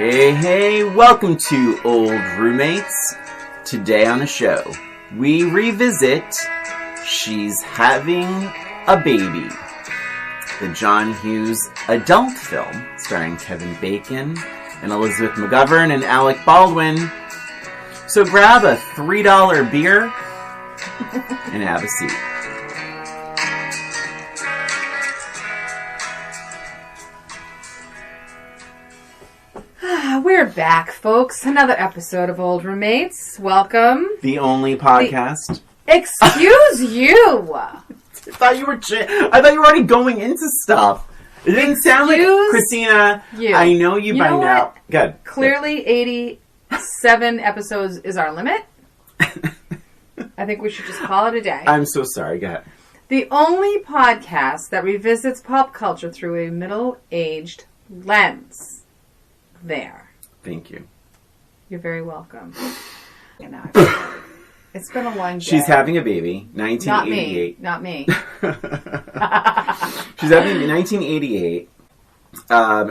Hey, welcome to Old Roommates. Today on the show, we revisit She's Having a Baby, the John Hughes adult film starring Kevin Bacon and Elizabeth McGovern and Alec Baldwin. So grab a $3 beer and have a seat. We're back, folks. Another episode of Old Roommates. Welcome. The only podcast. Excuse you. I thought you were already going into stuff. It didn't sound like Christina. You. I know you by now. Good. Clearly, 87 episodes is our limit. I think we should just call it a day. I'm so sorry. Go ahead. The only podcast that revisits pop culture through a middle-aged lens. There. Thank you. You're very welcome. It's been a long day. She's having a baby. 1988. Not me. She's having a 1988.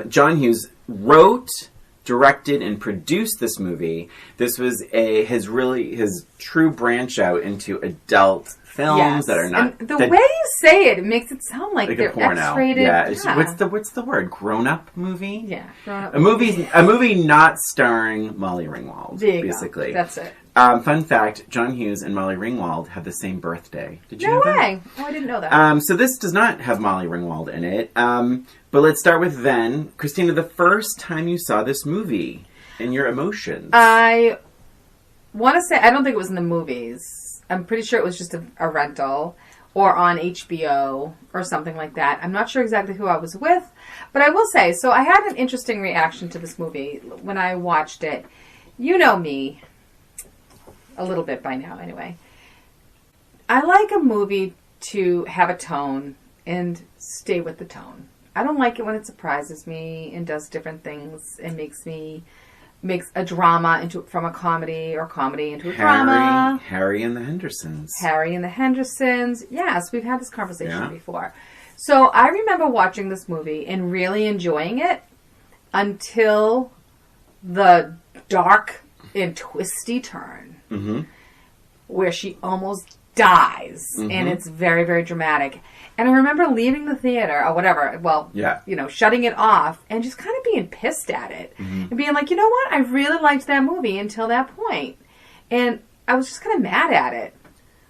John Hughes wrote, directed, and produced this movie. This was his true branch out into adult films that are not. And the way you say it makes it sound like they're a porno. X-rated. Yeah. What's the word? Grown-up movie? Yeah, grown-up. A movie not starring Molly Ringwald. There you basically. go. That's it. Fun fact: John Hughes and Molly Ringwald have the same birthday. Did you know that? No way! Oh, I didn't know that. So this does not have Molly Ringwald in it. But let's start with then, Christina. The first time you saw this movie and your emotions. I want to say I don't think it was in the movies. I'm pretty sure it was just a rental or on HBO or something like that. I'm not sure exactly who I was with, but I will say, so I had an interesting reaction to this movie when I watched it. You know me a little bit by now anyway. I like a movie to have a tone and stay with the tone. I don't like it when it surprises me and does different things and makes a drama from a comedy or comedy into a drama. Harry and the Hendersons. Harry and the Hendersons. Yes, we've had this conversation before. So I remember watching this movie and really enjoying it until the dark and twisty turn where she almost dies. And it's very, very dramatic. And I remember leaving the theater or whatever, shutting it off and just kind of being pissed at it. And being like, you know what? I really liked that movie until that point. And I was just kind of mad at it.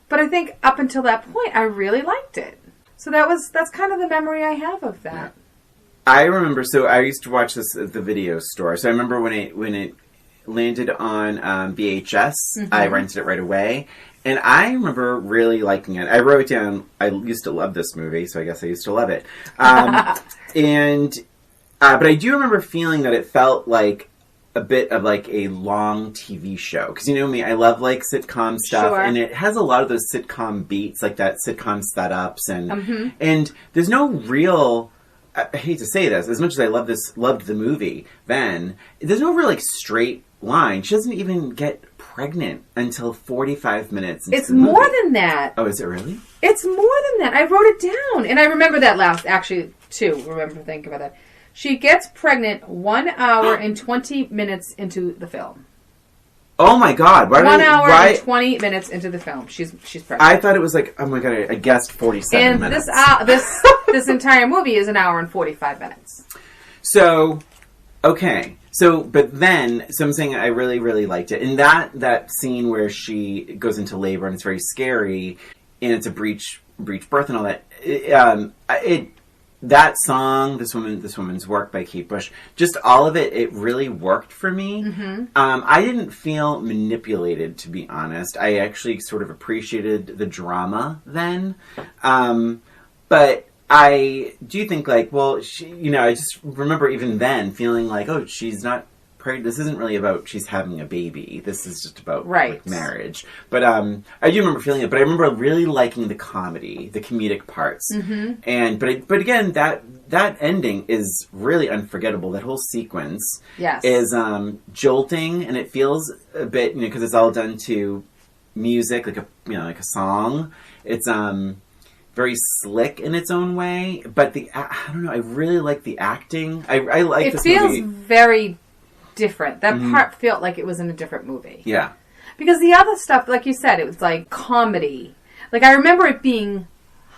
But I think up until that point, I really liked it. So that's kind of the memory I have of that. Yeah. I remember, so I used to watch this at the video store. So I remember when it landed on VHS, I rented it right away. And I remember really liking it. I wrote down, I used to love this movie, so I guess I used to love it. But I do remember feeling that it felt like a bit of like a long TV show. Because you know me, I love like sitcom stuff. Sure. And it has a lot of those sitcom beats, like that sitcom setups. And there's no real... I hate to say this, as much as I loved the movie then, there's no real like straight line. She doesn't even get pregnant until 45 minutes into It's the movie. more than that. Oh, is it really? It's more than that. I wrote it down. And I remember that thinking about that. She gets pregnant 1 hour and 20 minutes into the film. Oh my God. 1 hour and 20 minutes into the film. She's pregnant. I thought it was like, oh my God, I guessed 47 minutes. And this entire movie is 1 hour and 45 minutes. So, okay. But then, I'm saying I really, really liked it. And that scene where she goes into labor and it's very scary, and it's a breech birth and all that, that song, this woman's work by Kate Bush, just all of it really worked for me. I didn't feel manipulated, to be honest. I actually sort of appreciated the drama then. But I do think, like, well, I just remember even then feeling like, oh, she's not pregnant. This isn't really about she's having a baby. This is just about like, marriage. But I do remember feeling it. But I remember really liking the comedic parts. But again, that ending is really unforgettable. That whole sequence is jolting, and it feels a bit, because it's all done to music, like a song. It's very slick in its own way, but I don't know, I really like the acting. I like this movie. It feels very different. That part felt like it was in a different movie. Yeah. Because the other stuff, like you said, it was like comedy. Like, I remember it being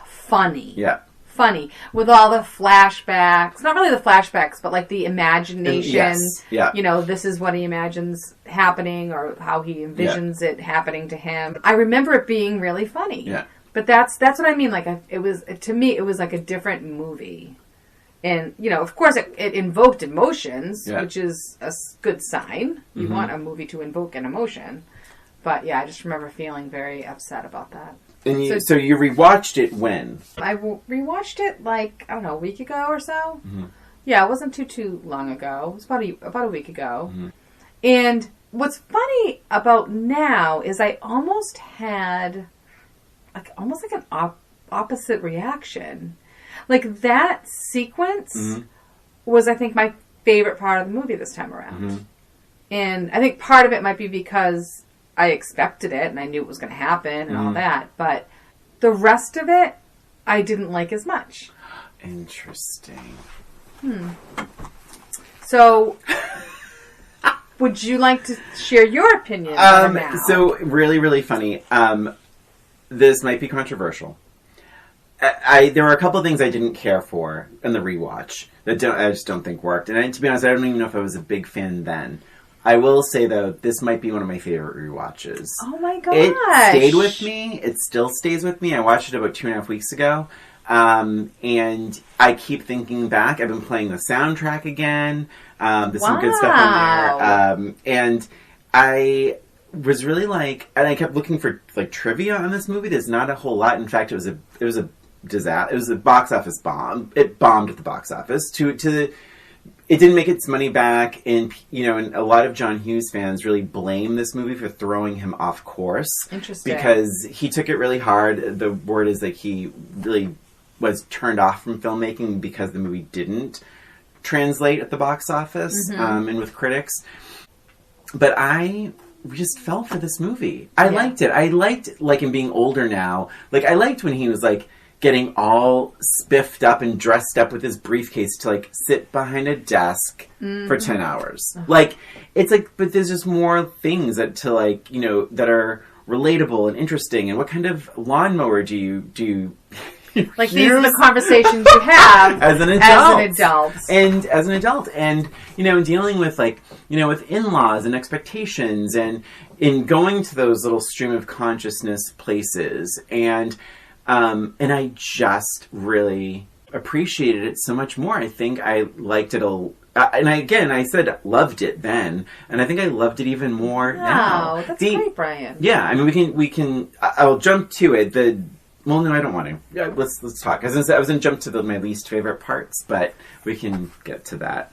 funny. Yeah. Funny. With all the flashbacks. Not really the flashbacks, but like the imagination. Yes. Yeah. You know, this is what he imagines happening or how he envisions it happening to him. I remember it being really funny. Yeah. But that's what I mean. Like, it was, to me, it was like a different movie. And, you know, of course, it invoked emotions, which is a good sign. You want a movie to invoke an emotion. But, yeah, I just remember feeling very upset about that. And so you rewatched it when? I rewatched it, like, I don't know, a week ago or so. Mm-hmm. Yeah, it wasn't too long ago. It was about a week ago. Mm-hmm. And what's funny about now is I almost had, almost like an opposite reaction. Like, that sequence was, I think, my favorite part of the movie this time around. Mm-hmm. And I think part of it might be because I expected it and I knew it was going to happen and all that. But the rest of it, I didn't like as much. Interesting. So, would you like to share your opinion on it now? So, really, really funny. This might be controversial. There were a couple of things I didn't care for in the rewatch that I just don't think worked. And to be honest, I don't even know if I was a big fan then. I will say, though, this might be one of my favorite rewatches. Oh, my gosh. It stayed with me. It still stays with me. I watched it about 2.5 weeks ago. And I keep thinking back. I've been playing the soundtrack again. There's some good stuff in there. And I was really and I kept looking for trivia on this movie. There's not a whole lot. In fact, it was a disaster. It was a box office bomb. It bombed at the box office. It didn't make its money back, and and a lot of John Hughes fans really blame this movie for throwing him off course. Interesting. Because he took it really hard. The word is that he really was turned off from filmmaking because the movie didn't translate at the box office and with critics. But I just fell for this movie. I liked it. I liked, him being older now. I liked when he was, getting all spiffed up and dressed up with his briefcase to sit behind a desk for 10 hours. But there's just more things that that are relatable and interesting. And what kind of lawnmower do you these are the conversations you have as an adult. And dealing with with in-laws and expectations and in going to those little stream of consciousness places and I just really appreciated it so much more. I think I liked it I said loved it then, and I think I loved it even more now. Wow, that's great, Brian. Yeah, I mean, we can. I'll jump to it. Well, no, I don't want to. Yeah, let's talk. I was going to jump to my least favorite parts, but we can get to that.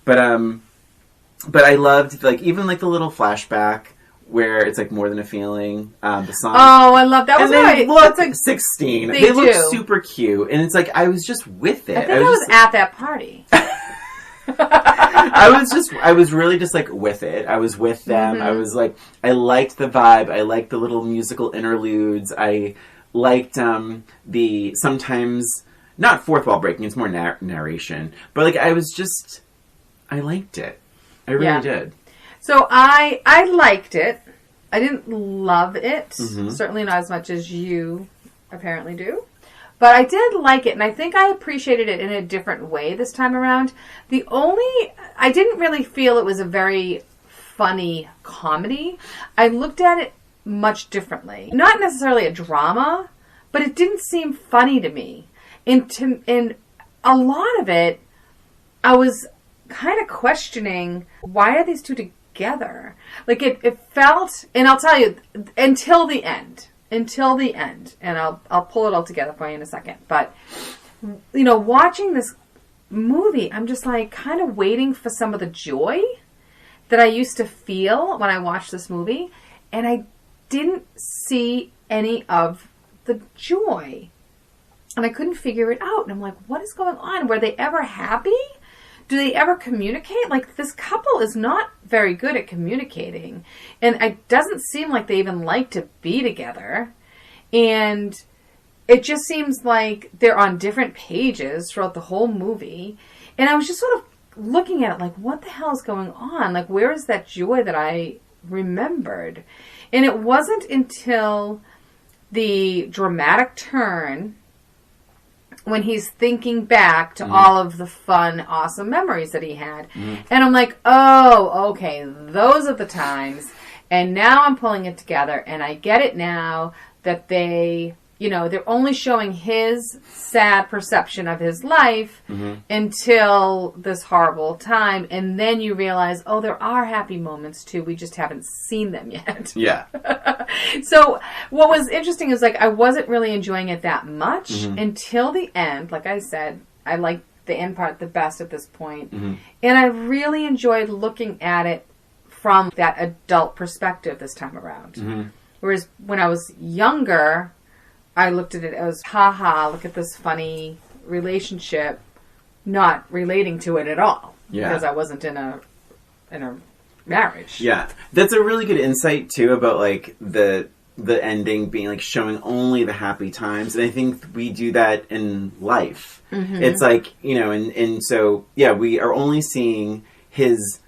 But I loved even the little flashback where it's more than a feeling. The song. Oh, I love that. And they look 16. They look super cute, and it's I was just with it. I think I was at that party. I was really just with it. I was with them. I was I liked the vibe. I liked the little musical interludes. I liked the sometimes not fourth wall breaking. It's more narration, but I liked it. I really did. So I liked it. I didn't love it. Certainly not as much as you apparently do. But I did like it, and I think I appreciated it in a different way this time around. I didn't really feel it was a very funny comedy. I looked at it much differently. Not necessarily a drama, but it didn't seem funny to me. And a lot of it, I was kind of questioning, why are these two together? It felt, and I'll tell you, until the end, and I'll pull it all together for you in a second. But, watching this movie, I'm just kind of waiting for some of the joy that I used to feel when I watched this movie, and I didn't see any of the joy. And I couldn't figure it out. And I'm what is going on? Were they ever happy? Do they ever communicate? This couple is not very good at communicating. And it doesn't seem like they even like to be together. And it just seems like they're on different pages throughout the whole movie. And I was just sort of looking at it like, what the hell is going on? Like, where is that joy that I remembered? And it wasn't until the dramatic turn when he's thinking back to all of the fun, awesome memories that he had. And I'm like, oh, okay, those are the times. And now I'm pulling it together, and I get it now that they, you know, they're only showing his sad perception of his life until this horrible time. And then you realize, oh, there are happy moments too. We just haven't seen them yet. Yeah. So what was interesting is, like, I wasn't really enjoying it that much until the end. Like I said, I liked the end part the best at this point. And I really enjoyed looking at it from that adult perspective this time around. Whereas when I was younger, I looked at it as, haha, look at this funny relationship, not relating to it at all. Yeah. Because I wasn't in a marriage. Yeah. That's a really good insight, too, about, like, the ending being, like, showing only the happy times. And I think we do that in life. It's like, you know, and so, yeah, we are only seeing his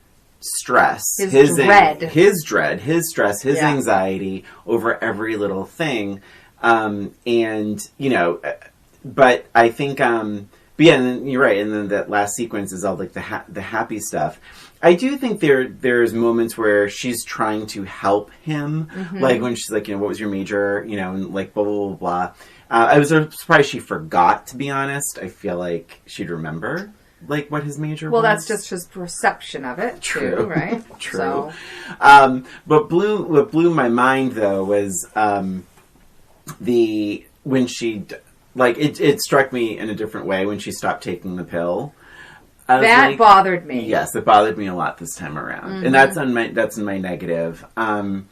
stress, his dread, his stress, his anxiety over every little thing. And, you know, but I think, but yeah, and you're right. And then that last sequence is all like the happy stuff. I do think there's moments where she's trying to help him. Like when she's like, you know, what was your major? You know, and like blah, blah, blah, blah. I was surprised she forgot, to be honest. I feel like she'd remember, like, what his major was. Well, that's just his perception of it, too, right? True. So. What blew my mind, though, was when she, like, it struck me in a different way when she stopped taking the pill. That bothered me. Yes, it bothered me a lot this time around. And that's in my negative. And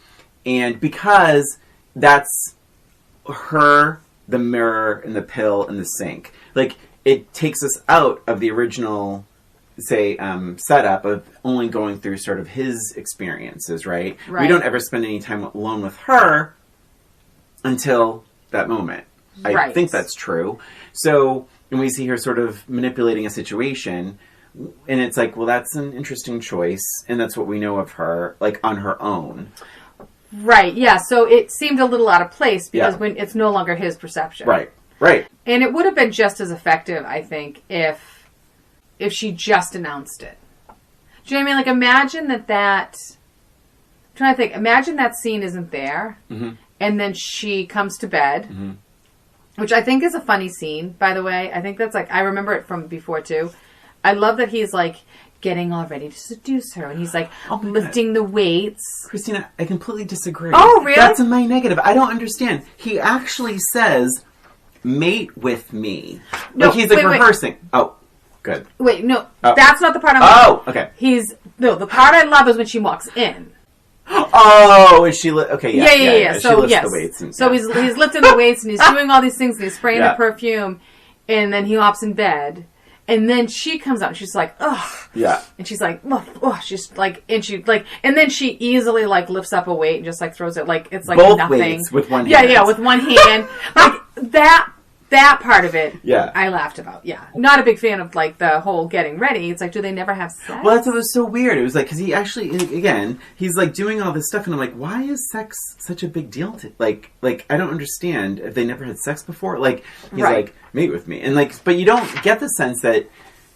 because that's her, the mirror, and the pill, and the sink. Like, it takes us out of the original, say, setup of only going through sort of his experiences, right? We don't ever spend any time alone with her until that moment. I think that's true. So, and we see her sort of manipulating a situation, and it's like, well, that's an interesting choice, and that's what we know of her, like, on her own. Right, yeah, so it seemed a little out of place, because when it's no longer his perception. Right. And it would have been just as effective, I think, if she just announced it. Do you know what I mean? Like, imagine I'm trying to think, imagine that scene isn't there, and then she comes to bed, which I think is a funny scene, by the way. I think that's, like, I remember it from before, too. I love that he's, like, getting all ready to seduce her, and he's, like, lifting the weights. Christina, I completely disagree. Oh, really? That's in my negative. I don't understand. He actually says, mate with me. No, like, he's, like, rehearsing. Wait. Oh, good. Wait, no, that's not the part I'm okay. The part I love is when she walks in. Oh, is she okay? Yeah. So she lifts the weights he's lifting the weights, and he's doing all these things, and he's spraying the perfume, and then he hops in bed, and then she comes out, and she's like, ugh, and she's like, ugh, she's like, and then she easily, like, lifts up a weight and just, like, throws it, like, it's like both nothing weights with one hand. Yeah, with one hand, like that part of it, I laughed about. Not a big fan of, like, the whole getting ready. It's like, do they never have sex? Well, that's what was so weird. It was like, because he actually, again, he's, like, doing all this stuff, and I'm like, why is sex such a big deal? Like, I don't understand if they never had sex before. Like, he's like, mate with me. And, like, but you don't get the sense that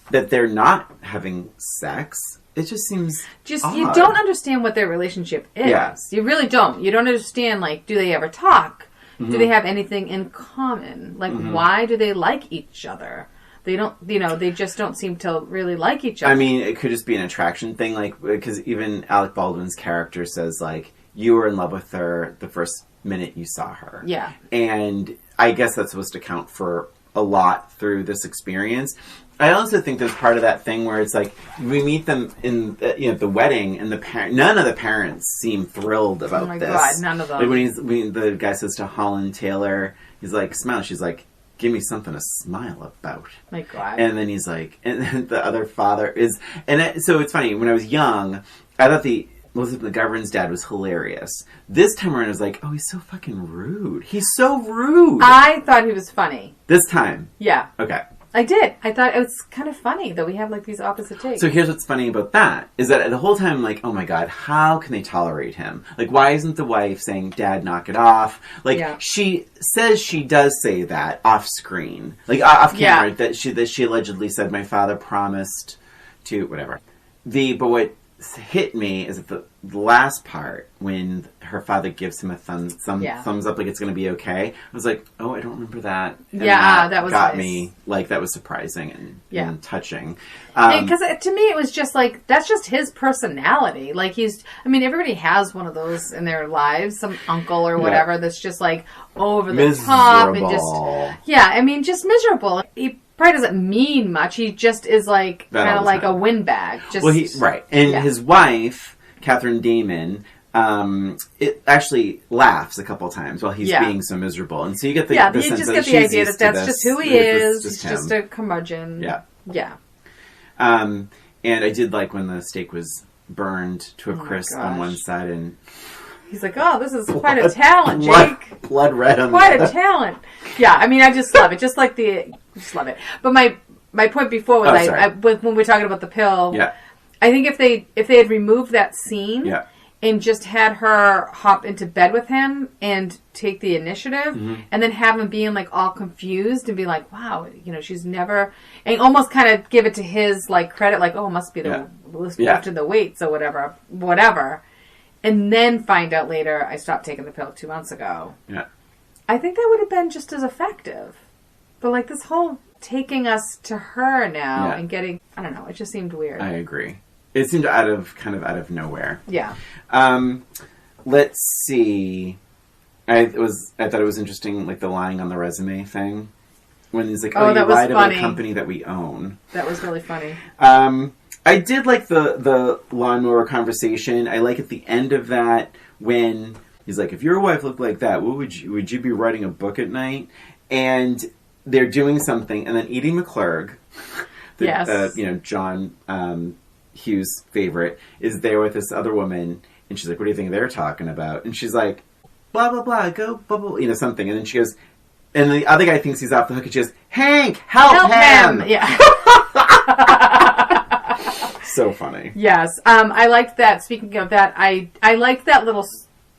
they're not having sex. It just seems odd. You don't understand what their relationship is. Yeah. You really don't. You don't understand, like, do they ever talk? Do they have anything in common? Like, why do they like each other? They don't, they just don't seem to really like each other. I mean, it could just be an attraction thing, like, because even Alec Baldwin's character says, like, you were in love with her the first minute you saw her. Yeah. And I guess that's supposed to count for a lot through this experience. I also think there's part of that thing where it's like we meet them in the wedding, and none of the parents seem thrilled about this. Oh my god, none of them. Like when the guy says to Holland Taylor, he's like, "Smile." She's like, "Give me something to smile about." My god. And then he's like, and then the other father is, so it's funny. When I was young, I thought Elizabeth McGovern's dad was hilarious. This time around, I was like, oh, he's so fucking rude. He's so rude. I thought he was funny. This time? Yeah. Okay. I did. I thought it was kind of funny that we have like these opposite takes. So here's what's funny about that, is that the whole time I'm like, oh my god, how can they tolerate him? Like, why isn't the wife saying, Dad, knock it off? Like, she says she does say that off screen. Like, off camera, that she allegedly said, my father promised to, whatever. But what hit me is at the last part, when her father gives him a thumbs up, like it's going to be okay. I was like, oh, I don't remember that. And that was got nice. Me. Like, that was surprising and touching. Because to me, it was just like, that's just his personality. Like, everybody has one of those in their lives, some uncle or whatever that's just like over the top and just miserable. He probably doesn't mean much. He just is like kind of like a windbag. And his wife, Catherine Damon, it actually laughs a couple times while he's being so miserable, and so you get the sense you just that get the idea that that's just who he is. He's just a curmudgeon. And I did like when the steak was burned to a crisp on one side, and he's like, "Oh, this is quite a talent, Jake. Blood red on quite a talent." Yeah, I just love it. Just love it. But my point before was when we're talking about the pill. Yeah. I think if they had removed that scene and just had her hop into bed with him and take the initiative, and then have him being like all confused and be like, wow, she's never, and almost kind of give it to his like credit, like, oh, it must be the lifted the weights or whatever, and then find out later I stopped taking the pill 2 months ago. Yeah, I think that would have been just as effective. But like this whole taking us to her now and getting, I don't know, it just seemed weird. I agree. It seemed out of nowhere. Yeah. Let's see. I thought it was interesting, like the lying on the resume thing. When he's like, "Oh, you lied about a company that we own." That was really funny. I did like the lawnmower conversation. I like at the end of that when he's like, "If your wife looked like that, would you be writing a book at night?" And they're doing something, and then Edie McClurg, John Hughes' favorite, is there with this other woman, and she's like, what do you think they're talking about? And she's like, blah, blah, blah, go, blah, blah, something. And then she goes, and the other guy thinks he's off the hook, and she goes, Hank, help him! Yeah. So funny. Yes. I liked that. Speaking of that, I liked that little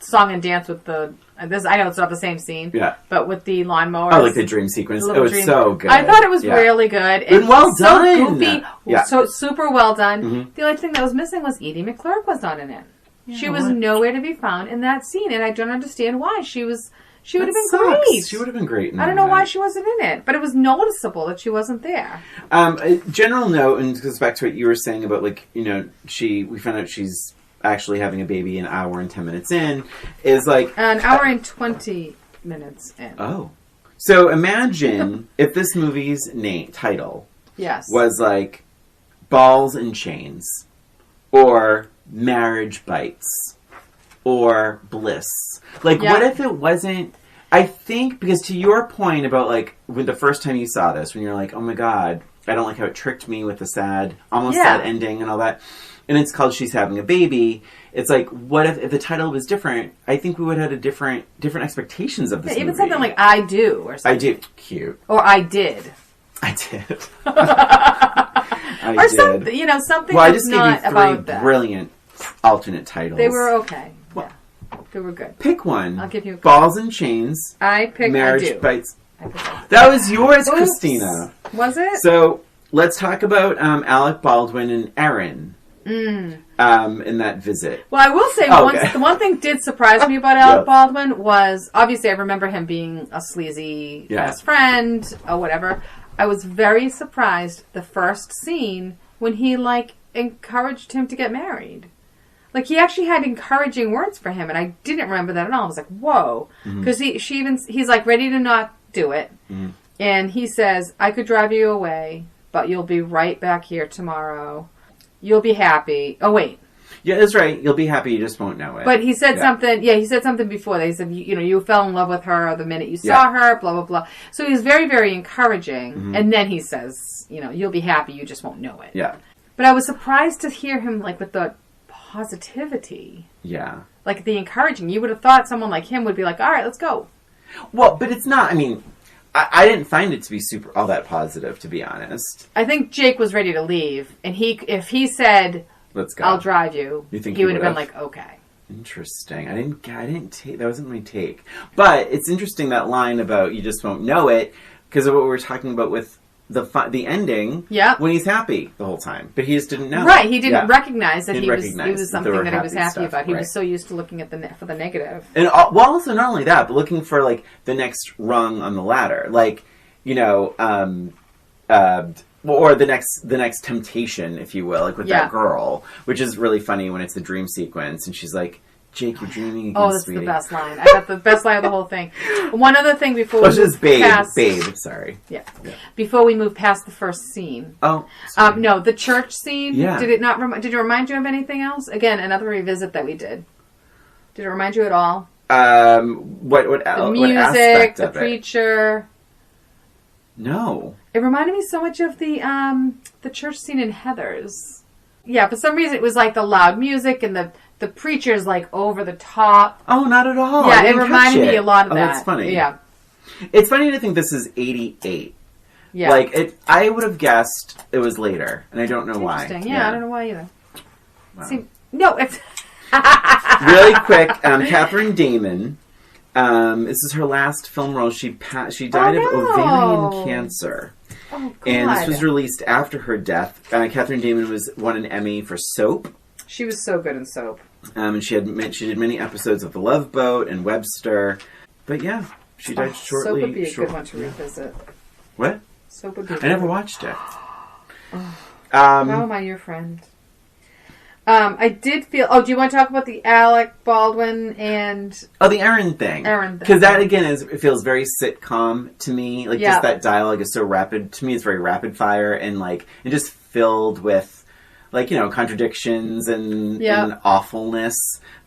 song and dance with I know it's not the same scene. Yeah. But with the lawnmowers. Oh, like the dream sequence. It was so good. I thought it was really good. And well done. So goofy. Yeah. So super well done. Mm-hmm. The only thing that was missing was Edie McClurg was not in it. Yeah, she was nowhere to be found in that scene, and I don't understand why. She would have been great. She would have been great. I don't know why she wasn't in it, but it was noticeable that she wasn't there. A general note, and it goes back to what you were saying about, like, we found out she's actually having a baby an hour and 10 minutes in, is like an hour and 20 minutes in. Oh, so imagine if this movie's title was like Balls and Chains, or Marriage Bites, or Bliss. Like, what if it wasn't? I think, because to your point about, like, when the first time you saw this, when you're like, oh my god, I don't like how it tricked me with the sad ending and all that. And it's called She's Having a Baby. It's like, what if the title was different? I think we would have had different expectations of this movie. Even something like I Do or something. I Do. Cute. Or I Did. I did. Or something, something that's not about that. Brilliant alternate titles. They were okay. Yeah. They were good. Pick one. I'll give you a Balls and Chains. I picked Marriage I Do. Bites. That was yours, Oops. Christina. Was it? So, let's talk about Alec Baldwin and Erin. In that visit. Well, I will say the one thing did surprise me about Alec Baldwin was, obviously I remember him being a sleazy best friend or whatever. I was very surprised the first scene when he encouraged him to get married. Like, he actually had encouraging words for him, and I didn't remember that at all. I was like, whoa. Because he's like ready to not do it. Mm-hmm. And he says, I could drive you away, but you'll be right back here tomorrow. You'll be happy. Oh, wait. Yeah, that's right. You'll be happy. You just won't know it. But he said something. Yeah, he said something before that. He said, you fell in love with her the minute you saw her, blah, blah, blah. So he was very, very encouraging. Mm-hmm. And then he says, you'll be happy. You just won't know it. Yeah. But I was surprised to hear him, with the positivity. Yeah. Like, the encouraging. You would have thought someone like him would be like, all right, let's go. Well, but it's not. I mean, I didn't find it to be all that positive, to be honest. I think Jake was ready to leave, and if he said, "Let's go, I'll drive you," he would have been like, "Okay." Interesting. I didn't take that. Wasn't my take, but it's interesting that line about you just won't know it because of what we were talking about with the ending. Yeah. When he's happy the whole time, but he just didn't know. Right. He didn't recognize that it recognize was something that he was happy stuff, about. He right. was so used to looking at for the negative. And also not only that, but looking for like the next rung on the ladder, like or the next temptation, if you will, like with that girl, which is really funny when it's the dream sequence, and she's like, "Jake, you're dreaming again, that's sweetie." the best line. I got the best line of the whole thing. One other thing before we move past... Babe, sorry. Yeah. Before we move past the first scene. Oh. No, the church scene. Yeah. Did it remind you of anything else? Again, another revisit that we did. Did it remind you at all? What The music, the preacher. No. It reminded me so much of the church scene in Heathers. Yeah, for some reason it was like the loud music and the preacher's like over the top. Oh, not at all. Yeah, it reminded me a lot of that. That's funny. Yeah. It's funny to think this is 88. Yeah. Like, I would have guessed it was later, and I don't know why. Interesting. Yeah, I don't know why either. Wow. No, it's... Really quick, Catherine Damon, this is her last film role. She died of ovarian cancer. Oh, God. And this was released after her death. Catherine Damon won an Emmy for Soap. She was so good in Soap. And she did many episodes of The Love Boat and Webster. But yeah, she died shortly. Soap would be a good one to revisit. What? Soap would be I never watched it. How am I your friend? I did feel... Oh, do you want to talk about the Alec, Baldwin, and... Oh, the Aaron thing. Because that, again, it feels very sitcom to me. Like, just that dialogue is so rapid. To me, it's very rapid fire and, like, it just filled with, like, contradictions and awfulness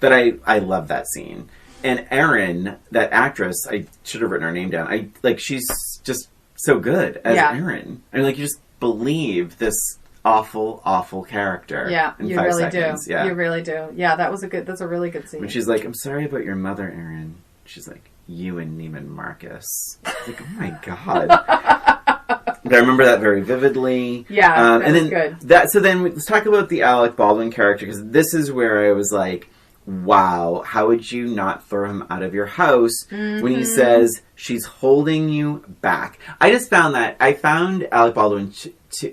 that I love that scene. And Erin, that actress, I should have written her name down. She's just so good as Erin. I mean, like, you just believe this awful character. Yeah, in you 5 really seconds. do. Yeah. You really do. Yeah, that's a really good scene. When she's like, "I'm sorry about your mother, Erin." She's like, "You and Neiman Marcus." Like, oh my God. But I remember that very vividly. Yeah, that was good. So then let's talk about the Alec Baldwin character, because this is where I was like, wow, how would you not throw him out of your house when he says, "She's holding you back"? I found Alec Baldwin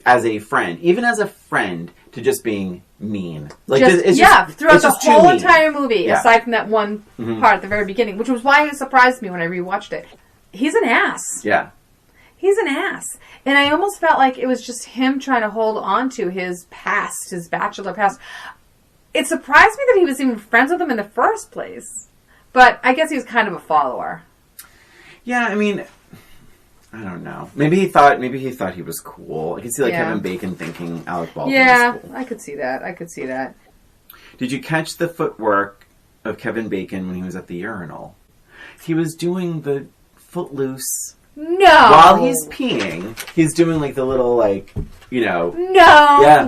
as a friend, even as a friend, to just being mean. Like, throughout the whole entire movie, aside from that one part at the very beginning, which was why it surprised me when I rewatched it. He's an ass. Yeah. He's an ass. And I almost felt like it was just him trying to hold on to his past, his bachelor past. It surprised me that he was even friends with him in the first place. But I guess he was kind of a follower. Yeah, I mean, I don't know. Maybe he thought he was cool. I could see Kevin Bacon thinking Alec Baldwin was cool. I could see that. Did you catch the footwork of Kevin Bacon when he was at the urinal? He was doing the footloose. No. While he's peeing, he's doing like the little No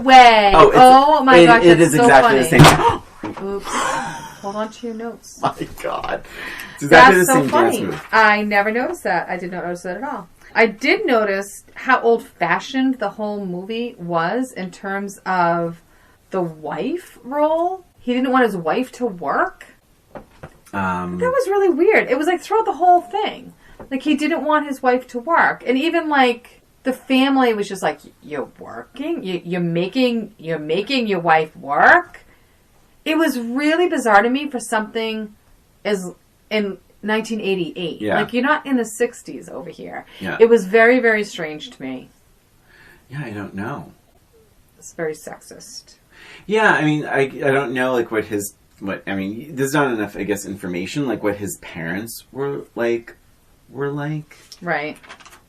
way. Oh my gosh, it is so exactly funny. The same. Oops. Hold on to your notes. My God. It's exactly That's the same so funny. dance move. I never noticed that. I did not notice that at all. I did notice how old-fashioned the whole movie was in terms of the wife role. He didn't want his wife to work. That was really weird. It was like throughout the whole thing. Like, he didn't want his wife to work. And even, like, the family was just like, "You're working? You're making your wife work?" It was really bizarre to me for something as in 1988. Yeah. Like, you're not in the 60s over here. Yeah. It was very, very strange to me. Yeah, I don't know. It's very sexist. Yeah, I mean, I don't know, like, there's not enough, I guess, information, like, what his parents were like. Right.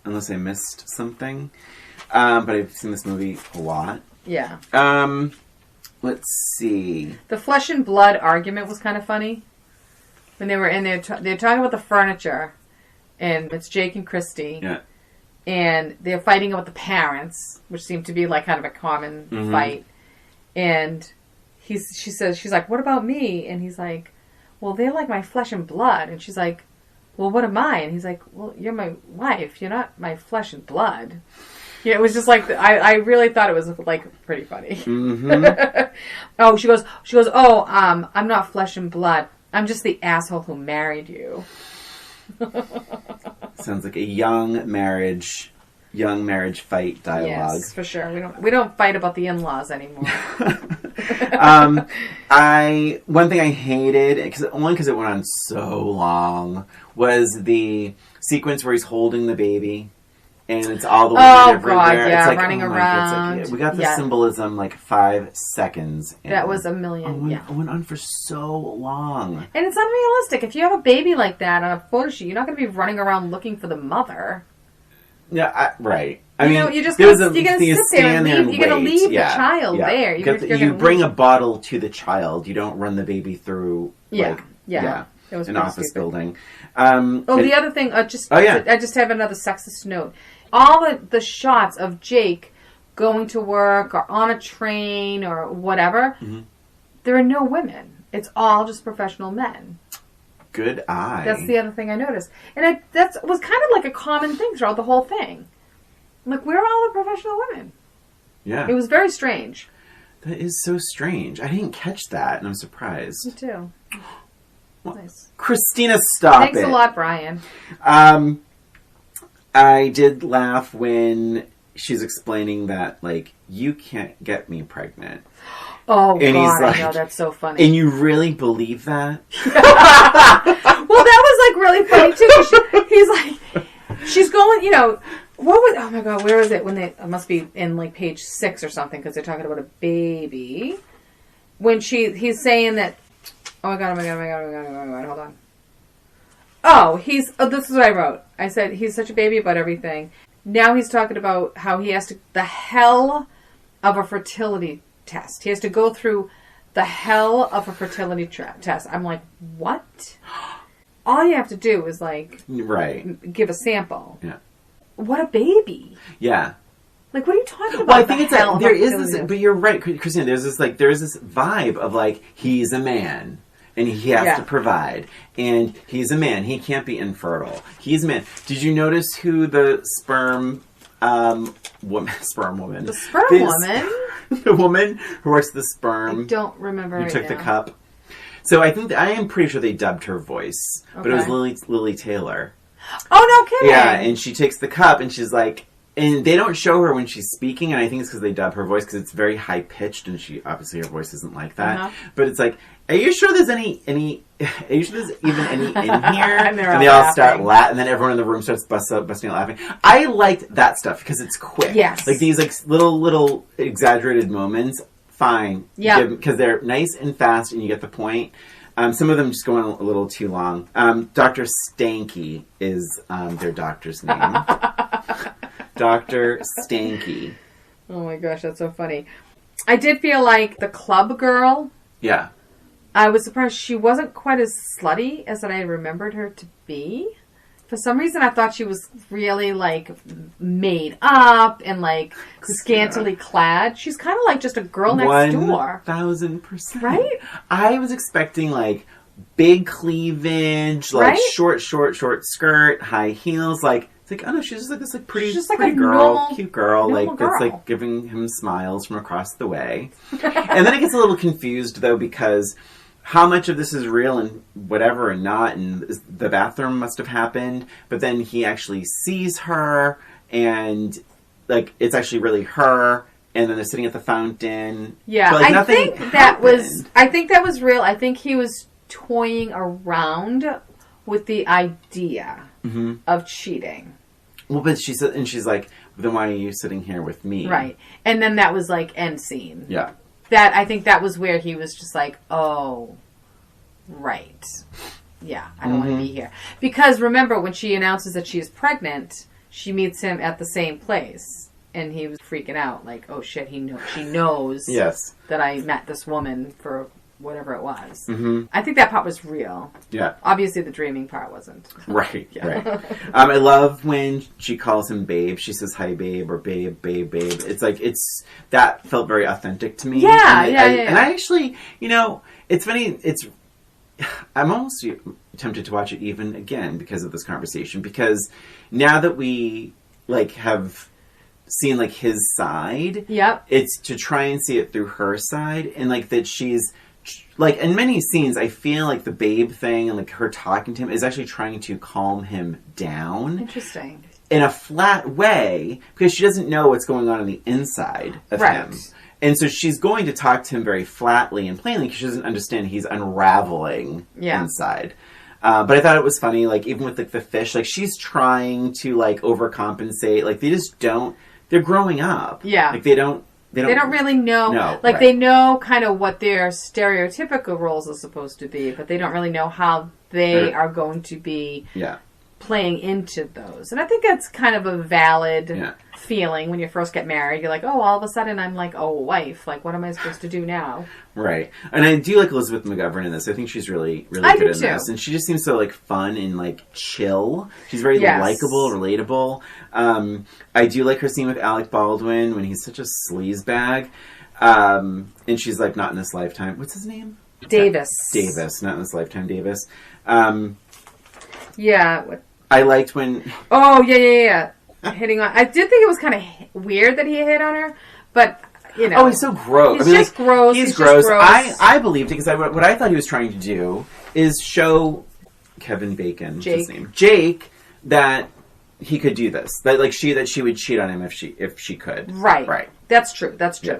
Unless I missed something. But I've seen this movie a lot. Yeah. Let's see. The flesh and blood argument was kind of funny. When they were in there, they're talking about the furniture. And it's Jake and Christy. Yeah. And they're fighting about the parents, which seemed to be like kind of a common fight. And she's like, "What about me?" And he's like, "Well, they're like my flesh and blood." And she's like, well, what am I? And he's like, well, you're my wife. You're not my flesh and blood. Yeah, it was just like, I really thought it was like pretty funny. Mm-hmm. Oh, she goes, oh, I'm not flesh and blood. I'm just the asshole who married you. Sounds like a young marriage fight dialogue. Yes, for sure. We don't fight about the in-laws anymore. One thing I hated, because it went on so long, was the sequence where he's holding the baby. And it's all the way everywhere. God, yeah, it's like, running around. It's like, we got the symbolism like 5 seconds. That was a million. It went on for so long. And it's unrealistic. If you have a baby like that on a photo shoot, you're not going to be running around looking for the mother. Yeah, right. I mean, you're just you're going to sit there and leave. You're going to leave the child there. You bring a bottle to the child. You don't run the baby through it was an office building. The other thing, I just have another sexist note. All the shots of Jake going to work or on a train or whatever, there are no women. It's all just professional men. Good eye. That's the other thing I noticed. And that was kind of like a common thing throughout the whole thing. Like, where are all the professional women? Yeah. It was very strange. That is so strange. I didn't catch that, and I'm surprised. Me too. Well, Nice. Christina, stop Thanks a lot, Brian. I did laugh when she's expling that, like, you can't get me pregnant. Oh, and God, he's like, I know, that's so funny. And you really believe that? Well, that was, like, really funny, too. He's like, she's going, oh, my God, where is it? It must be in, like, page 6 or something, because they're talking about a baby. When he's saying that, oh, my God, hold on. This is what I wrote. I said, he's such a baby about everything. Now he's talking about how he has to, the hell of a fertility test. He has to go through the hell of a fertility test. I'm like, what? All you have to do is, like, give a sample. Yeah. What a baby. Yeah. Like, what are you talking about? Well, I think it's like, there is this, but you're right, Christina, there's this vibe of, like, he's a man. And he has to provide. And he's a man. He can't be infertile. He's a man. Did you notice who the sperm woman? The sperm woman? The woman who works the sperm. I don't remember. Who took the cup. So I am pretty sure they dubbed her voice. Okay. But it was Lily Taylor. Oh, no kidding. Yeah, and she takes the cup and she's like, and they don't show her when she's speaking, and I think it's because they dub her voice because it's very high pitched, and obviously her voice isn't like that. Uh-huh. But it's like, are you sure there's any? Are you sure there's even any in here? And they all start laughing, and then everyone in the room starts busting out laughing. I liked that stuff because it's quick. Yes, like these little exaggerated moments. Fine, yeah, because they're nice and fast, and you get the point. Some of them just go on a little too long. Dr. Stanky is their doctor's name. Dr. Stanky. Oh my gosh, that's so funny. I did feel like the club girl. Yeah. I was surprised she wasn't quite as slutty as I remembered her to be. For some reason, I thought she was really, like, made up and, like, scantily clad. She's kind of like just a girl next door. 1,000%. Right? I was expecting, like, big cleavage, like, short skirt, high heels, like... It's like, oh no, she's just like this like pretty girl, cute girl, like that's like giving him smiles from across the way. And then it gets a little confused though because how much of this is real and whatever and not, and the bathroom must have happened, but then he actually sees her and like it's actually really her, and then they're sitting at the fountain. Yeah, but, like, I think that was real. I think he was toying around with the idea of cheating. Well, but she's like, then why are you sitting here with me? Right. And then that was like end scene. Yeah. I think that was where he was just like, oh, right. Yeah, I don't want to be here. Because remember, when she announces that she's pregnant, she meets him at the same place. And he was freaking out. Like, oh shit, she knows that I met this woman for whatever it was. I think that part was real. Yeah. Obviously the dreaming part wasn't. Right, right. I love when she calls him babe. She says hi babe or babe. It's like, that felt very authentic to me. Yeah, and I actually, it's funny, I'm almost tempted to watch it even again because of this conversation. Because now that we like have seen like his side, yep, it's to try and see it through her side, and like that she's like in many scenes, I feel like the babe thing and like her talking to him is actually trying to calm him down. Interesting. In a flat way, because she doesn't know what's going on the inside of him. And so she's going to talk to him very flatly and plainly because she doesn't understand he's unraveling inside. But I thought it was funny, like, even with like, the fish, like, she's trying to, like, overcompensate. Like, they just don't, they're growing up. Yeah. Like, they don't really know. No, like, they know kind of what their stereotypical roles are supposed to be, but they don't really know how they are going to be playing into those. And I think that's kind of a valid feeling when you first get married. You're like, oh, all of a sudden I'm like, oh, wife. Like, what am I supposed to do now? Right. And I do like Elizabeth McGovern in this. I think she's really, really good in this. And she just seems so, like, fun and, like, chill. She's very likable, relatable. I do like her scene with Alec Baldwin when he's such a sleazebag. And she's, like, not in this lifetime. What's his name? Davis. Davis. Not in this lifetime, Davis. Yeah. I liked when... Oh, yeah. Hitting on... I did think it was kind of weird that he hit on her, but, you know... Oh, he's so gross. He's just gross. He's gross. I believed it, because what I thought he was trying to do is show Kevin Bacon, his name, Jake, that he could do this. That she would cheat on him if she could. Right. That's true. Yeah.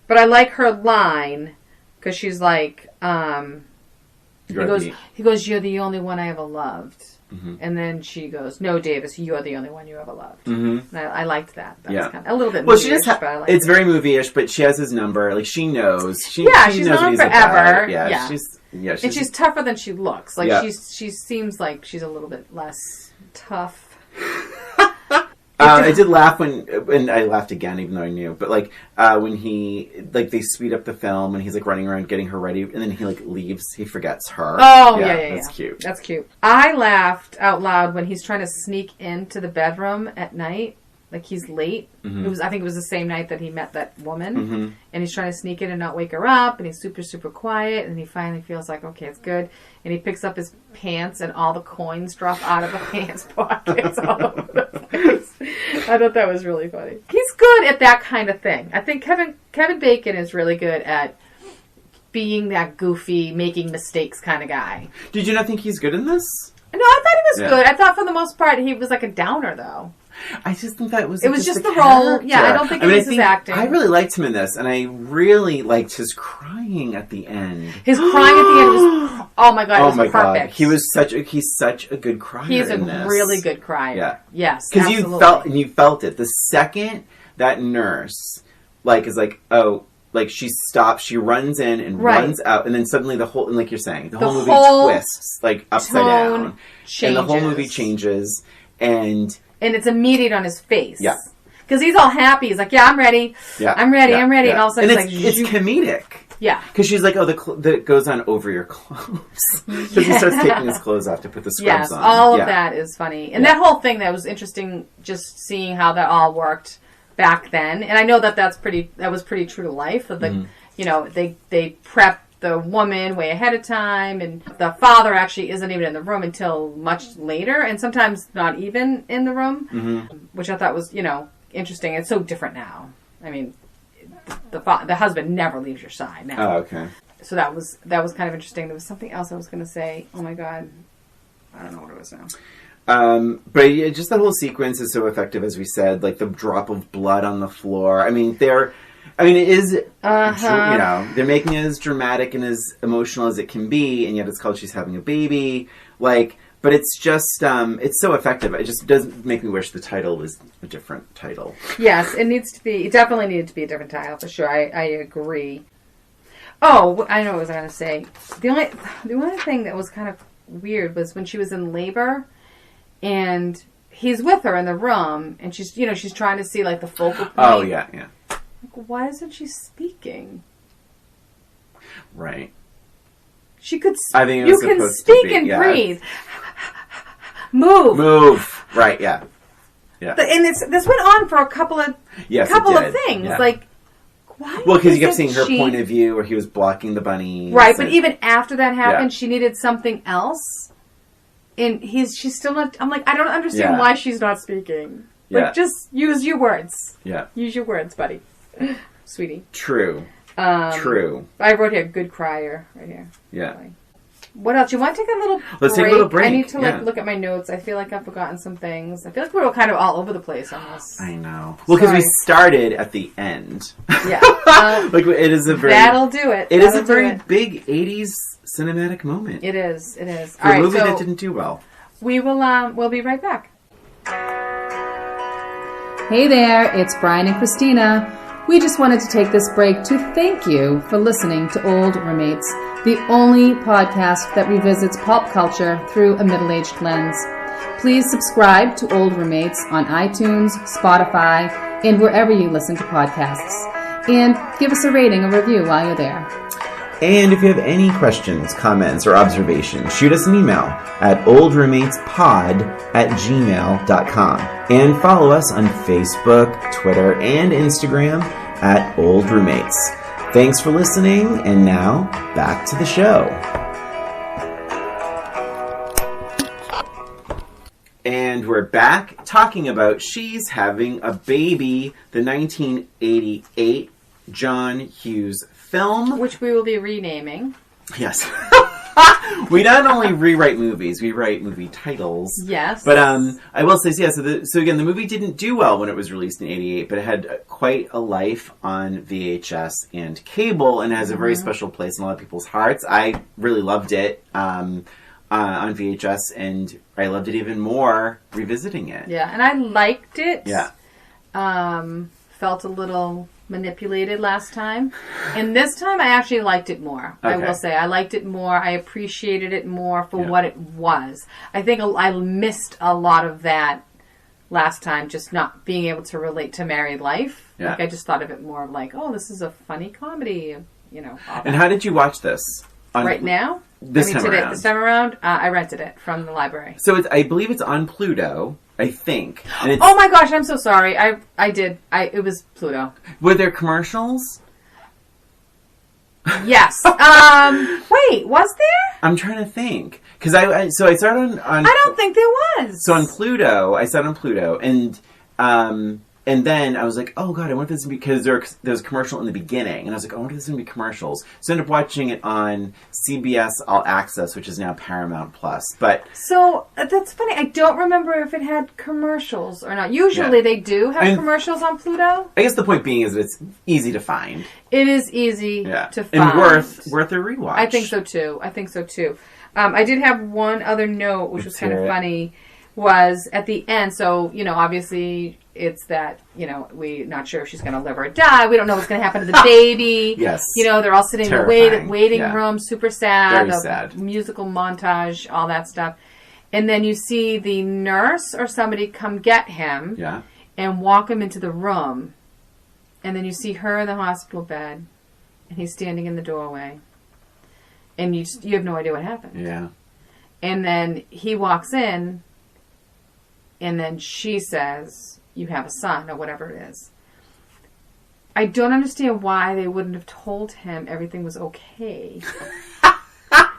But I like her line, because she's like... He goes, you're the only one I ever loved. Mm-hmm. And then she goes, no, Davis, you're the only one you ever loved. Mm-hmm. And I liked that. That was kind of a little bit movie-ish, but I liked it. It's very movie-ish, but she has his number. Like, she knows. She she's knows known what he's forever. About. Yeah, and she's tougher than she looks. Like, she seems like she's a little bit less tough. I did laugh when I laughed again, even though I knew. But like when he they speed up the film and he's like running around getting her ready, and then he like leaves. He forgets her. Oh yeah. That's cute. That's cute. I laughed out loud when he's trying to sneak into the bedroom at night. Like he's late. Mm-hmm. I think it was the same night that he met that woman, and he's trying to sneak in and not wake her up. And he's super, super quiet. And he finally feels like, okay, it's good. And he picks up his pants, and all the coins drop out of the pants pockets all over the place. I thought that was really funny. He's good at that kind of thing. I think Kevin Bacon is really good at being that goofy, making mistakes kind of guy. Did you not think he's good in this? No, I thought he was good. I thought for the most part he was like a downer, though. I just think that was it was just the role. Yeah, I don't think it was his acting. I really liked him in this, and I really liked his crying at the end. His crying at the end was oh my god, it was perfect. God. He's such a good crier. He's a really good crier. Yeah. Yes. Because you felt it. The second that nurse is like, oh, like she stops, she runs in and runs out, and then suddenly the whole, and like you're saying, the whole movie twists like upside down. Changes. And the whole movie changes, and it's immediate on his face. Yeah. Because he's all happy. He's like, yeah, I'm ready. Yeah. I'm ready. Yeah. I'm ready. Yeah. And all of a sudden it's comedic. Yeah. Because she's like, oh, that goes on over your clothes. Because he starts taking his clothes off to put the scrubs on. Yes, all of that is funny. And that whole thing, that was interesting, just seeing how that all worked back then. And I know that was pretty true to life. They prep the woman way ahead of time, and the father actually isn't even in the room until much later, and sometimes not even in the room, which I thought was, interesting. It's so different now. I mean, the husband never leaves your side now. Oh, okay. So that was kind of interesting. There was something else I was going to say. Oh my god, I don't know what it was now. But yeah, just that whole sequence is so effective, as we said. Like the drop of blood on the floor. I mean, it is, they're making it as dramatic and as emotional as it can be, and yet it's called She's Having a Baby. But it's just, it's so effective. It just doesn't make me wish the title was a different title. Yes, it definitely needed to be a different title, for sure. I agree. Oh, I know what I was going to say. The only thing that was kind of weird was when she was in labor, and he's with her in the room, and she's trying to see, like, the focal point. Oh, yeah. Like, why isn't she speaking? Right. She could. I think you can speak and breathe. Move. Right. Yeah. Yeah. And this went on for a couple of things. Yeah. Like, why? Well, because you kept seeing her point of view where he was blocking the bunny. Right, but even after that happened, she needed something else. And she's still not... I'm like, I don't understand why she's not speaking. Like, just use your words. Yeah. Use your words, buddy. Sweetie. True. True. I wrote here, good crier, right here. Yeah. What else? You want to take a little break? Let's take a little break. I need to look at my notes. I feel like I've forgotten some things. I feel like we're kind of all over the place on this. I know. Well, because we started at the end. Yeah. Like, it is a very... That'll do it. It is a very big 80s cinematic moment. It is. It is. For a movie that didn't do well. We will, we'll be right back. Hey there, it's Brian and Christina. We just wanted to take this break to thank you for listening to Old Roommates, the only podcast that revisits pop culture through a middle-aged lens. Please subscribe to Old Roommates on iTunes, Spotify, and wherever you listen to podcasts. And give us a rating or review while you're there. And if you have any questions, comments, or observations, shoot us an email at oldroommatespod@gmail.com. And follow us on Facebook, Twitter, and Instagram at Old Roommates. Thanks for listening, and now, back to the show. And we're back talking about She's Having a Baby, the 1988 John Hughes film. Which we will be renaming. Yes. We not only rewrite movies, we write movie titles. Yes. But I will say, so again, the movie didn't do well when it was released in 88, but it had quite a life on VHS and cable, and has a very special place in a lot of people's hearts. I really loved it on VHS, and I loved it even more revisiting it. Yeah, and I liked it. Yeah. Felt a little manipulated last time, and this time I actually liked it more. Okay. I will say I liked it more. I appreciated it more for what it was. I think I missed a lot of that last time, just not being able to relate to married life. Yeah. Like, I just thought of it more like, oh, this is a funny comedy, you know. And how did you watch this? Right now? This time around, I rented it from the library. So I believe it's on Pluto, I think. And oh my gosh, I'm so sorry. It was Pluto. Were there commercials? Yes. Wait, was there? I'm trying to think. Because I started on... I don't think there was. So on Pluto, I started on Pluto, and then I was like, oh god, I wonder if this is because there's a commercial in the beginning. And I was like, I wonder if this is going to be commercials. So I ended up watching it on CBS All Access, which is now Paramount Plus. But so that's funny. I don't remember if it had commercials or not. Usually they do have commercials on Pluto. I guess the point being is that it's easy to find. It is easy to find. And worth a rewatch. I think so too. I did have one other note, which was kind of funny, was at the end. So, obviously... It's that, we're not sure if she's going to live or die. We don't know what's going to happen to the baby. Yes. They're all sitting in the waiting room, super sad. Very sad. Musical montage, all that stuff. And then you see the nurse or somebody come get him and walk him into the room. And then you see her in the hospital bed, and he's standing in the doorway. And you have no idea what happened. Yeah. And then he walks in, and then she says... you have a son, or whatever it is. I don't understand why they wouldn't have told him everything was okay.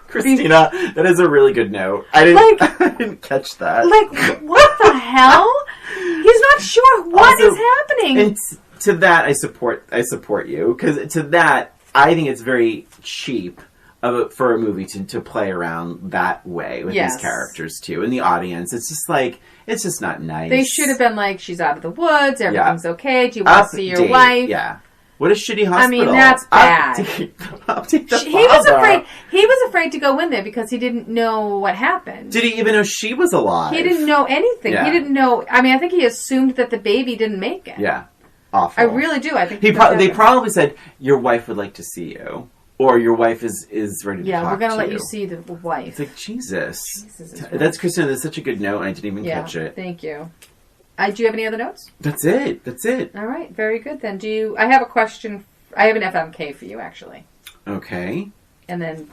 Christina, that is a really good note. I didn't catch that. Like, what the hell? He's not sure what is happening. And to that, I support you. Because to that, I think it's very cheap for a movie to play around that way with these characters, too. And the audience, it's just like... it's just not nice. They should have been like, she's out of the woods, everything's okay, do you want to see your wife? Yeah. What a shitty hospital. I mean, that's bad. Update the father. He was afraid to go in there because he didn't know what happened. Did he even know she was alive? He didn't know anything. Yeah. He didn't know... I mean, I think he assumed that the baby didn't make it. Yeah. Awful. I really do. I think they probably said, your wife would like to see you. Or your wife is ready to talk to you. Yeah, we're going to let you see the wife. It's like, Jesus. That's Christina. That's such a good note, and I didn't even catch it. Thank you. Do you have any other notes? That's it. All right, very good then. I have a question. I have an FMK for you, actually. Okay. And then,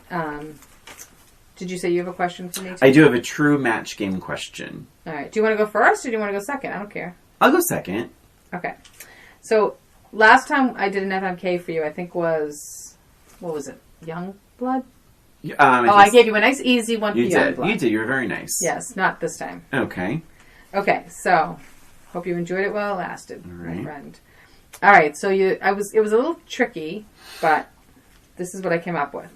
did you say you have a question for me too? I do have a true match game question. All right. Do you want to go first, or do you want to go second? I don't care. I'll go second. Okay. So... last time I did an FMK for you, I think was, what was it? Youngblood? I gave you a nice easy one for Youngblood. You did. You were very nice. Yes, not this time. Okay. Okay, so hope you enjoyed it while it lasted, right. my friend. All right, so it was a little tricky, but this is what I came up with.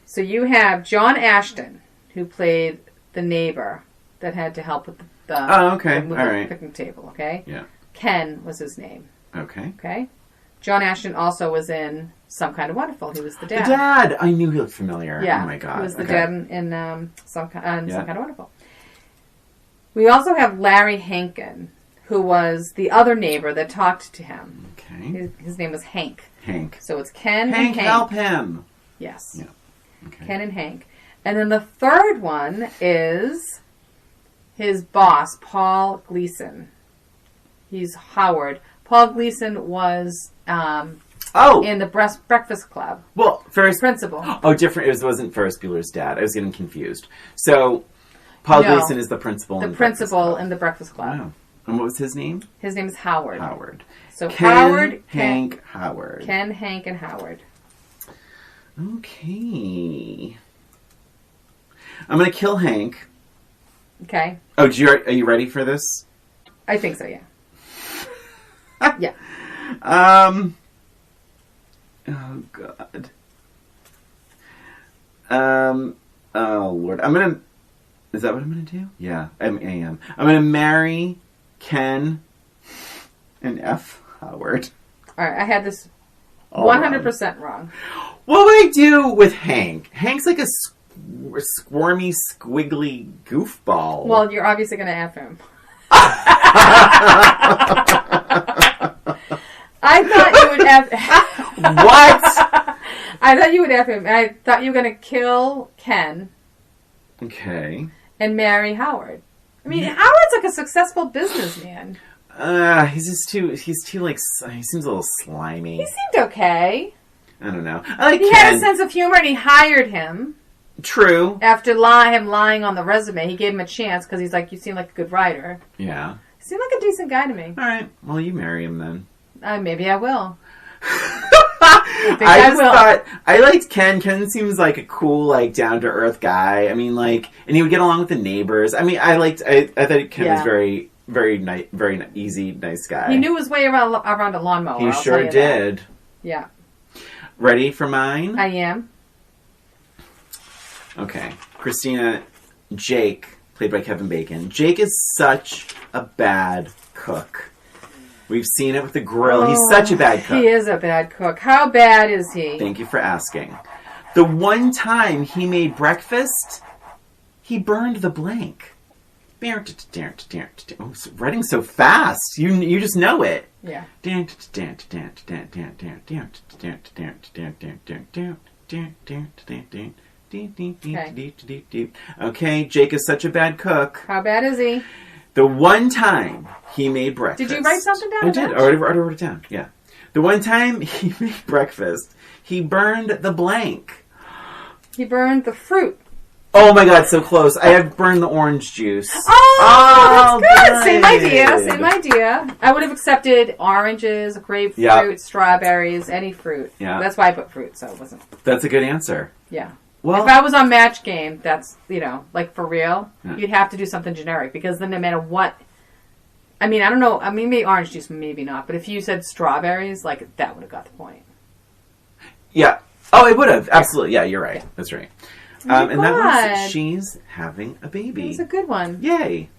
So you have John Ashton, who played the neighbor that had to help with the picnic table, okay? Yeah. Ken was his name. Okay. Okay? John Ashton also was in Some Kind of Wonderful. He was the dad. The dad! I knew he looked familiar. Yeah. Oh my God. He was the dad in Some Kind of Wonderful. We also have Larry Hankin, who was the other neighbor that talked to him. Okay. His name was Hank. Hank. So it's Ken and Hank. Hank. Help him! Yes. Yeah. Okay. Ken and Hank. And then the third one is his boss, Paul Gleason. He's Howard. Paul Gleason was in the Breakfast Club. Well, principal. Oh, different. It wasn't Ferris Bueller's dad. I was getting confused. So, Paul Gleason is the principal. The principal in the Breakfast Club. Wow. And what was his name? His name is Howard. Howard. So Ken, Hank, Howard. Ken, Hank, and Howard. Okay. I'm gonna kill Hank. Okay. Oh, are you ready for this? I think so. Yeah. Yeah. Oh God. Oh Lord. Is that what I'm gonna do? Yeah, I am. I'm gonna marry Ken and F. Howard. All right, I had this 100% wrong. What would I do with Hank? Hank's like a squirmy, squiggly goofball. Well, you're obviously going to F him. I thought you would F What? I thought you would F him. I thought you were going to kill Ken. Okay. And marry Howard. I mean, Howard's like a successful businessman. He's too he seems a little slimy. He seemed okay. I don't know. I like He Ken. had a sense of humor and he hired him. True. After him lying on the resume, he gave him a chance because he's like, you seem like a good writer. Yeah. He seemed like a decent guy to me. All right. Well, you marry him then. Maybe I will. I thought I liked Ken. Ken seems like a cool, like down to earth guy. I mean, like, and he would get along with the neighbors. I mean, I thought Ken was very, very nice, very easy, nice guy. He knew his way around a lawnmower. He sure did. Yeah. Ready for mine? I am. Okay, Christina. Jake, played by Kevin Bacon. Jake is such a bad cook. We've seen it with the grill. He's such a bad cook. He is a bad cook. How bad is he? Thank you for asking. The one time he made breakfast, he burned the blank. Oh, writing so fast. You just know it. Yeah. Okay, Jake is such a bad cook. How bad is he? The one time he made breakfast. Did you write something down? I did. I already wrote it down. Yeah. The one time he made breakfast, he burned the blank. He burned the fruit. Oh my God, so close. I have burned the orange juice. Oh, that's good. Same idea. I would have accepted oranges, grapefruit, strawberries, any fruit. Yeah. That's why I put fruit, so it wasn't. That's a good answer. Yeah. Well, if I was on Match Game, that's, like for real, you'd have to do something generic because then no matter what, I mean, I don't know, maybe orange juice, maybe not, but if you said strawberries, like, that would have got the point. Yeah. Oh, it would have. Absolutely. Yeah, you're right. Yeah. That's right. And that was She's Having a Baby. That was a good one. Yay.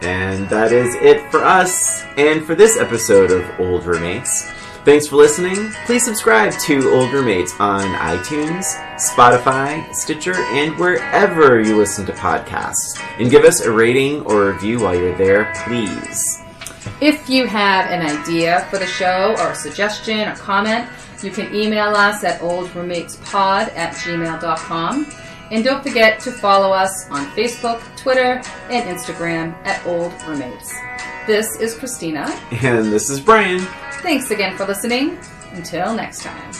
And that is it for us and for this episode of Old Roommates. Thanks for listening. Please subscribe to Old Roommates on iTunes, Spotify, Stitcher, and wherever you listen to podcasts. And give us a rating or a review while you're there, please. If you have an idea for the show or a suggestion or comment, you can email us at oldroommatespod@gmail.com. And don't forget to follow us on Facebook, Twitter, and Instagram at Old Roommates. This is Christina. And this is Brian. Thanks again for listening. Until next time.